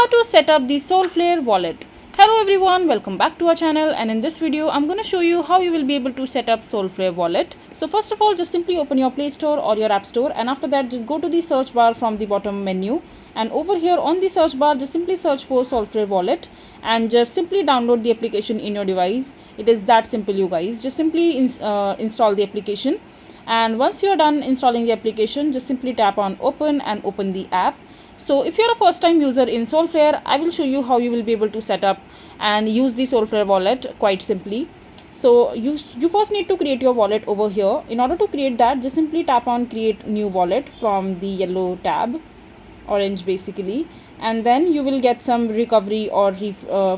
how to set up the Solflare Wallet. Hello everyone, welcome back to our channel, and in this video I'm going to show you how you will be able to set up Solflare Wallet. So first of all, just simply open your Play Store or your App Store, and after that just go to the search bar from the bottom menu, and over here on the search bar just simply search for Solflare Wallet and just simply download the application in your device. It is that simple, you guys. Just simply install the application, and once you are done installing the application, just simply tap on open and open the app. So if you're a first time user in Solflare, I will show you how you will be able to set up and use the Solflare wallet quite simply. So you first need to create your wallet over here. In order to create that, just simply tap on create new wallet from the yellow tab, orange basically, and then you will get some recovery or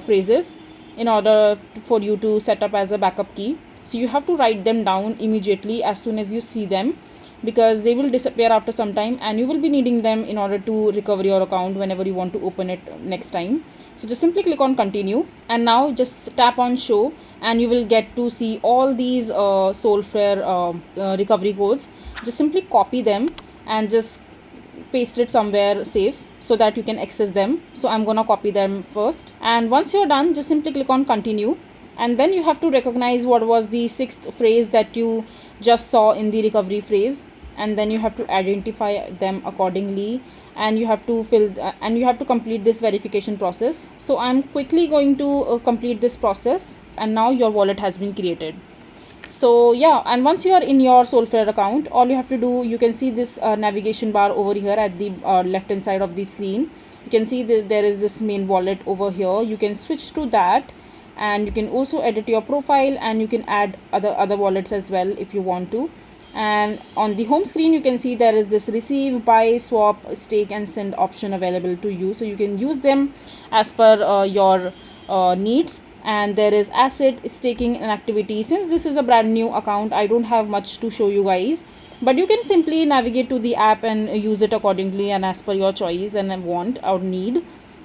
phrases in order for you to set up as a backup key. So you have to write them down immediately as soon as you see them, because they will disappear after some time and you will be needing them in order to recover your account whenever you want to open it next time. So just simply click on continue, and now just tap on show, and you will get to see all these Solflare recovery codes. Just simply copy them and just paste it somewhere safe so that you can access them. So I'm gonna copy them first, and once you're done just simply click on continue, and then you have to recognize what was the sixth phrase that you just saw in the recovery phrase, and then you have to identify them accordingly, and you have to and you have to complete this verification process. So I'm quickly going to complete this process, and now your wallet has been created. So yeah, and once you are in your Solflare account, all you have to do, you can see this navigation bar over here at the left hand side of the screen. You can see that there is this main wallet over here. You can switch to that, and you can also edit your profile, and you can add other wallets as well if you want to. And on the home screen you can see there is this receive, buy, swap, stake and send option available to you, so you can use them as per your needs. And there is asset, staking and activity. Since this is a brand new account, I don't have much to show you guys, but you can simply navigate to the app and use it accordingly and as per your choice and want or need.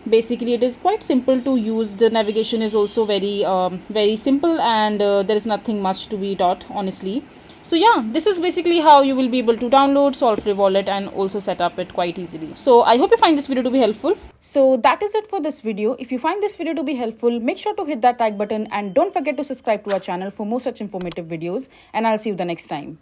Basically it is quite simple to use. The navigation is also very simple, and there is nothing much to be taught, honestly. So yeah, this is basically how you will be able to download Solflare Wallet and also set up it quite easily. So I hope you find this video to be helpful. So that is it for this video. If you find this video to be helpful, make sure to hit that like button, and don't forget to subscribe to our channel for more such informative videos, and I'll see you the next time.